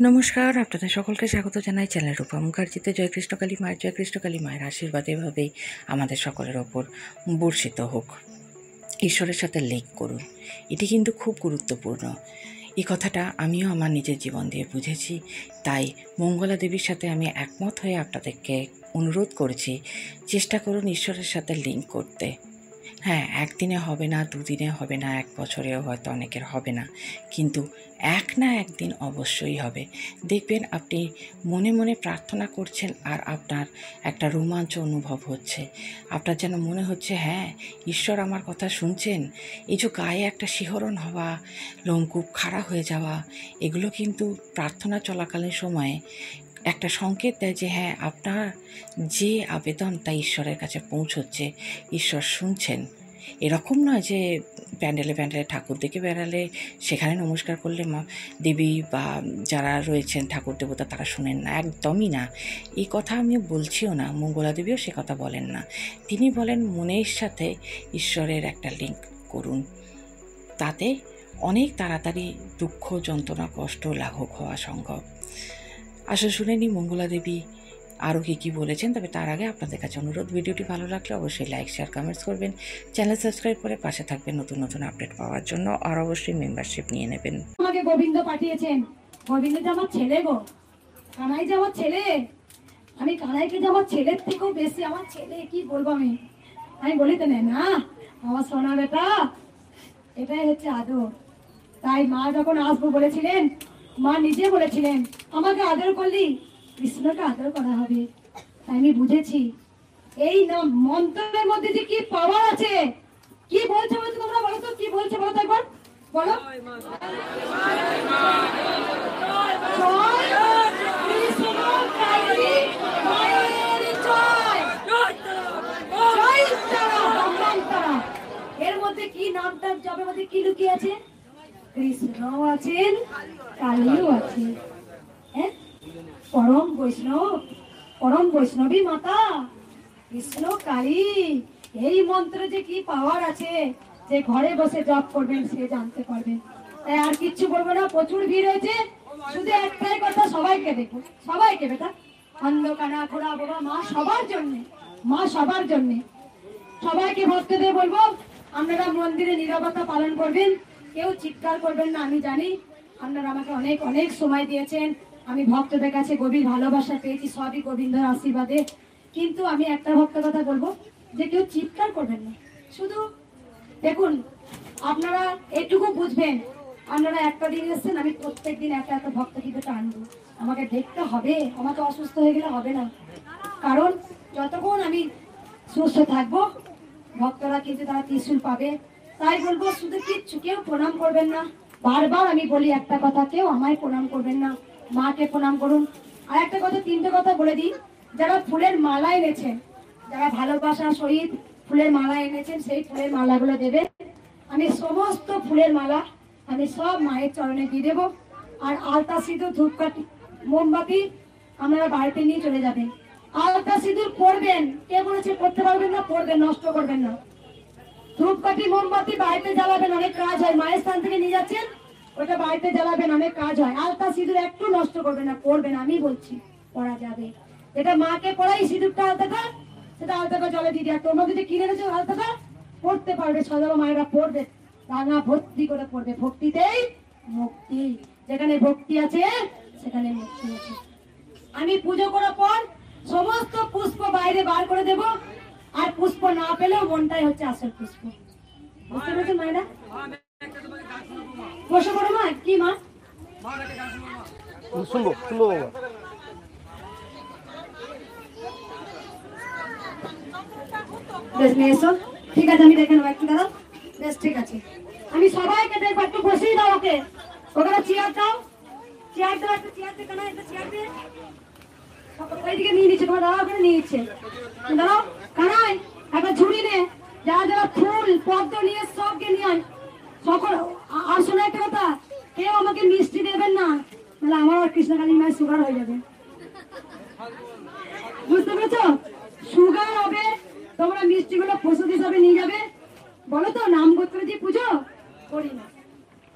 নমস্কার, আপনাদের সকলকে স্বাগত জানাই চ্যানেল রূপা মুখার্জিতে। জয় কৃষ্ণকালী মায়ের, জয় কৃষ্ণকালী মায়ের আশীর্বাদ এভাবেই আমাদের সকলের ওপর বর্ষিত হোক। ঈশ্বরের সাথে লিঙ্ক করুন, এটি কিন্তু খুব গুরুত্বপূর্ণ। এই কথাটা আমিও আমার নিজের জীবন দিয়ে বুঝেছি, তাই মঙ্গলা দেবীর সাথে আমি একমত হয়ে আপনাদেরকে অনুরোধ করেছি, চেষ্টা করুন ঈশ্বরের সাথে লিঙ্ক করতে। হ্যাঁ, একদিনে হবে না, দুদিনে হবে না, এক বছরেও হয়তো অনেকের হবে না, কিন্তু এক না একদিন অবশ্যই হবে। দেখবেন আপনি মনে মনে প্রার্থনা করছেন আর আপনার একটা রোমাঞ্চ অনুভব হচ্ছে। আপনার যেন মনে হচ্ছে হ্যাঁ, ঈশ্বর আমার কথা শুনছেন। এই যে গায়ে একটা শিহরণ হওয়া, লোমকূপ খাড়া হয়ে যাওয়া, এগুলো কিন্তু প্রার্থনা চলাকালীন সময়ে একটা সংকেত দেয় যে হ্যাঁ, আপনার যে আবেদন তা ঈশ্বরের কাছে পৌঁছচ্ছে, ঈশ্বর শুনছেন। এরকম নয় যে প্যান্ডেলে ঠাকুর দেখে বেড়ালে সেখানে নমস্কার করলে মা দেবী বা যারা রয়েছেন ঠাকুর দেবতা তারা শোনেন না, একদমই না। এই কথা আমি বলছিও না, মঙ্গলা দেবীও সে কথা বলেন না। তিনি বলেন মনের সাথে ঈশ্বরের একটা লিঙ্ক করুন, তাতে অনেক তাড়াতাড়ি দুঃখ, যন্ত্রণা, কষ্ট লাঘব হওয়া সম্ভব। আসলে শুনে নিই মঙ্গলা দেবী আরও কী বলেছেন। তবে তার আগে আপনাদের কাছে অনুরোধ, ভিডিওটি ভালো লাগলে অবশ্যই লাইক, শেয়ার, কমেন্টস করবেন, চ্যানেল সাবস্ক্রাইব করে পাশে থাকবেন নতুন নতুন আপডেট পাওয়ার জন্য, আর অবশ্যই মেম্বারশিপ নিয়ে নেবেন। আমাকে গোবিন্দ পাঠিয়েছেন। গোবিন্দ যে আমার ছেলে গো, কানাই যে আমার ছেলে। আমি কানাইকে যে আমার ছেলের থেকেও বেশি আমার ছেলে, কি বলবো আমি বলি তো না আমার সোনা বেটা, এটাই হচ্ছে আদর। তাই মা যখন আসবো বলেছিলেন, মা নিজে বলেছিলেন আমাকে আদর করলি কৃষ্ণকে আদর করা হবে। তাই আমি বুঝেছি এই নাম মন্ত্রের মধ্যে যে কি পাওয়ার আছে। কি বলছে বলছো তোমরা, বলো তো কি বলছে, বলো তো একবার বলো। এর মধ্যে কি নামটা জবের মধ্যে কি লুকিয়ে আছে? কৃষ্ণ আছেন, কালীও আছে। হ্যাঁ, পরম বৈষ্ণব, পরম বৈষ্ণবী মাতা কৃষ্ণ কালী। এই মন্ত্রে যে কি পাওয়ার আছে, যে ঘরে বসে জপ করবেন সে জানতে পারবেন। তাই আর কিচ্ছু বলবো না, প্রচুর ভিড় হয়েছে। শুধু একটাই কথা, সবাইকে দেখো, সবাইকে বেটা, অন্ধকানা ঘোরা বাবা, মা সবার জন্য, মা সবার জন্য। সবাইকে ভক্তদের বলবো আপনারা মন্দিরে নীরবতা পালন করবেন, কেউ চিৎকার করবেন না। আমি জানি আপনারা আমাকে অনেক অনেক সময় দিয়েছেন, আমি ভক্তদের কাছে গভীর ভালোবাসা পেয়েছি, সবই গোবিন্দের আশীর্বাদে। কিন্তু আমি একটা ভক্ত কথা বলবো, যে কেউ চিৎকার করবেন না। শুধু দেখুন, আপনারা এটুকু বুঝবেন, আপনারা একটা দিন এসছেন, আমি প্রত্যেক দিন একটা একটা ভক্ত কিন্তু টানবো। আমাকে দেখতে হবে, আমাকে অসুস্থ হয়ে গেলে হবে না। কারণ যতক্ষণ আমি সুস্থ থাকবো ভক্তরা কিন্তু তারা ত্রিশূল পাবে। তাই বলবো শুধু কিচ্ছু কেউ প্রণাম করবেন না। বারবার আমি বলি একটা কথা, কেউ আমায় প্রণাম করবেন না, মাকে প্রণাম করুন। আর একটা কথা, তিনটে কথা বলে দিই, যারা ফুলের মালা এনেছেন, যারা ভালোবাসার সহিত ফুলের মালা এনেছেন, সেই ফুলের মালাগুলো দেবেন। আমি সমস্ত ফুলের মালা আমি সব মায়ের চরণে দিয়ে দেবো। আর আলতা সিঁদুর, ধূপকাঠি, মোমবাতি আপনারা বাড়িতে নিয়ে চলে যাবেন। আলতা সিঁদুর পড়বেন, কে বলেছে পড়তে পারবেন না, পড়বেন, নষ্ট করবেন না। ধূপকাঠি মোমবাতি বাড়িতে জ্বালাবেন, অনেক কাজ হয়। মায়ের স্থান থেকে নিয়ে যাচ্ছেন, ওটা বাড়িতে জ্বালাবেন, অনেক কাজ হয়। আলতা সিঁদুর একটু নষ্ট করবেন না, পড়বেন, আমি বলছি পড়া যাবে। এটা মাকে পড়াই সিঁদুরটা, আলতাটা, সেটা আলতাটা জলে দিয়ে দেওয়া। তোমরা যদি কিনে এনেছো আলতাটা, পড়তে পারবে, সদর মায়েরা পড়বে, রাঙা ভক্তি করে পড়বে। ভক্তিতেই মুক্তি, যেখানে ভক্তি আছে সেখানে মুক্তি আছে। আমি পুজো করার পর সমস্ত পুষ্প বাইরে বার করে দেব, আর পুষ্প না পেলেও মনটাই হচ্ছে আসল পুষ্প। বুঝতে পেরেছেন মায়েরা? বসে পড়ো মা, কি মা শুনবো শুনবো বাবা। বেশ নিয়ে এসো, ঠিক আছে, আমি দেখে নেবো, একটু দাঁড়াও। বেশ ঠিক আছে, আমি সবাইকে দেখবো, একটু বসেই দাও ওকে, ওখানে চেয়ার দাও, চেয়ার দাও, একটা চেয়ার দিয়ে কানা, একটা চেয়ার দিয়ে ওইদিকে নিয়ে নিচ্ছে, তোমার দাঁড়াও, ওখানে নিয়ে নিচ্ছে, দাঁড়াও কানাই, একটা ঝুড়ি নে, যারা যারা ফুল পদ্ম নিয়ে সবকে নিয়ে আয় সকল। আর শোনো একটা কথা, কেউ আমাকে মিষ্টি দেবেন না, মানে আমার আর কৃষ্ণকালী মায়ের সুগার হয়ে যাবে। বুঝতে পেরেছো? সুগার হবে, তোমরা মিষ্টিগুলো প্রসাদ হিসাবে নিয়ে যাবে। বলো তো, নাম গোত্র দিয়ে পুজো করি না,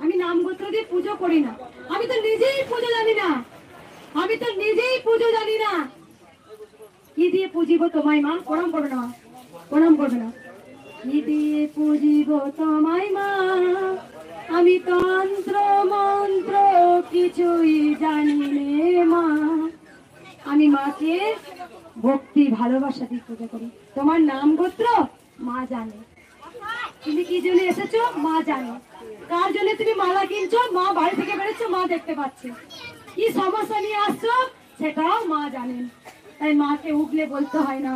আমি নাম গোত্র দিয়ে পুজো করি না, আমি তো নিজেই পুজো জানি না। পুজিব তোমায় মা, প্রণাম করবে না মা, প্রণাম করবে না। কি দিয়ে পুজিব তোমায় মা, আমি তন্ত্র মন্ত্র কিছুই জানি নে মা। আমি মাকে ভক্তি ভালোবাসা দিয়ে পূজা করি। তোমার নাম গোত্র মা জানে, তুমি কি জন্য এসেছো মা জানে, কার জন্য তুমি মালা কিনছো মা বাড়ি থেকে বেরোচ্ছো মা দেখতে পাচ্ছে, কি সমস্যা নিয়ে আসছো সেটাও মা জানেন। তাই মাকে উগলে বলতে হয় না,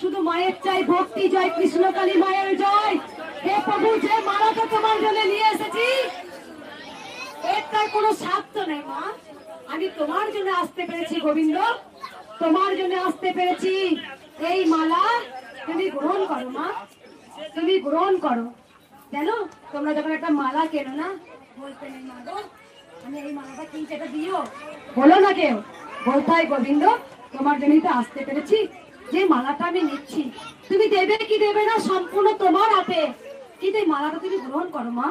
শুধু মায়ের চাই ভক্তি, জয় কৃষ্ণ কালী মায়ের জয়। হে প্রভু, যে মালাটা তোমার জন্য নিয়ে এসেছি এর তার কোনো স্বার্থ নেই মা, আমি তোমার জন্য আসতে পেরেছি গোবিন্দ, তোমার জন্য আসতে পেরেছি। এই মালা তুমি গ্রহণ করো মা, তুমি গ্রহণ করো। জানো তোমরা যখন একটা মালা কেনো না, বলতে নেই মা গো আমি এই মালাটা কিনতে, এটা দিও, বলো না কেউ, বলতে হয় গোবিন্দ তোমার জন্যই তো আসতে পেরেছি, যে মালাটা আমি নিচ্ছি, তুমি দেবে কি দেবে না সম্পূর্ণ তোমার হাতে, কিন্তু এই মালাটা তুমি গ্রহণ করো মা,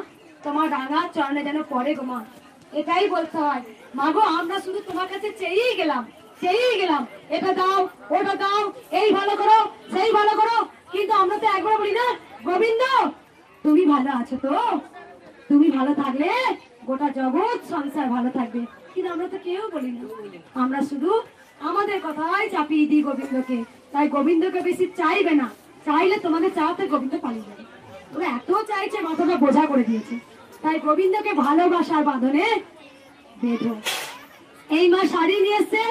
তোমার রাঙা চরণে যেন পড়ে গো মা, এটাই বলতে হয়। মা গো আমরা শুধু তোমার কাছে চেয়েই গেলাম, চেয়েই গেলাম, এটা দাও ওটা দাও, এই ভালো করো সেই ভালো করো, কিন্তু আমরা তো একবার বলি না গোবিন্দ তুমি ভালো আছো তো, তুমি ভালো থাকলে গোটা জগৎ সংসার ভালো থাকবে, কিন্তু আমরা তো কেউ বলি না, আমরা শুধু আমাদের কথাই চাপিয়ে দিই গোবিন্দকে। তাই গোবিন্দকে বেশি চাইবে না, চাইলে তোমাদের চাওয়াতে গোবিন্দ পালিয়ে যাবে, ওরা এত চাইছে মাথাটা বোঝা করে দিয়েছে। তাই গোবিন্দকে ভালোবাসার বাঁধনে বেঁধো। এই মা শাড়ি নিয়ে এসছে,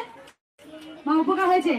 মা উপকার হয়েছে।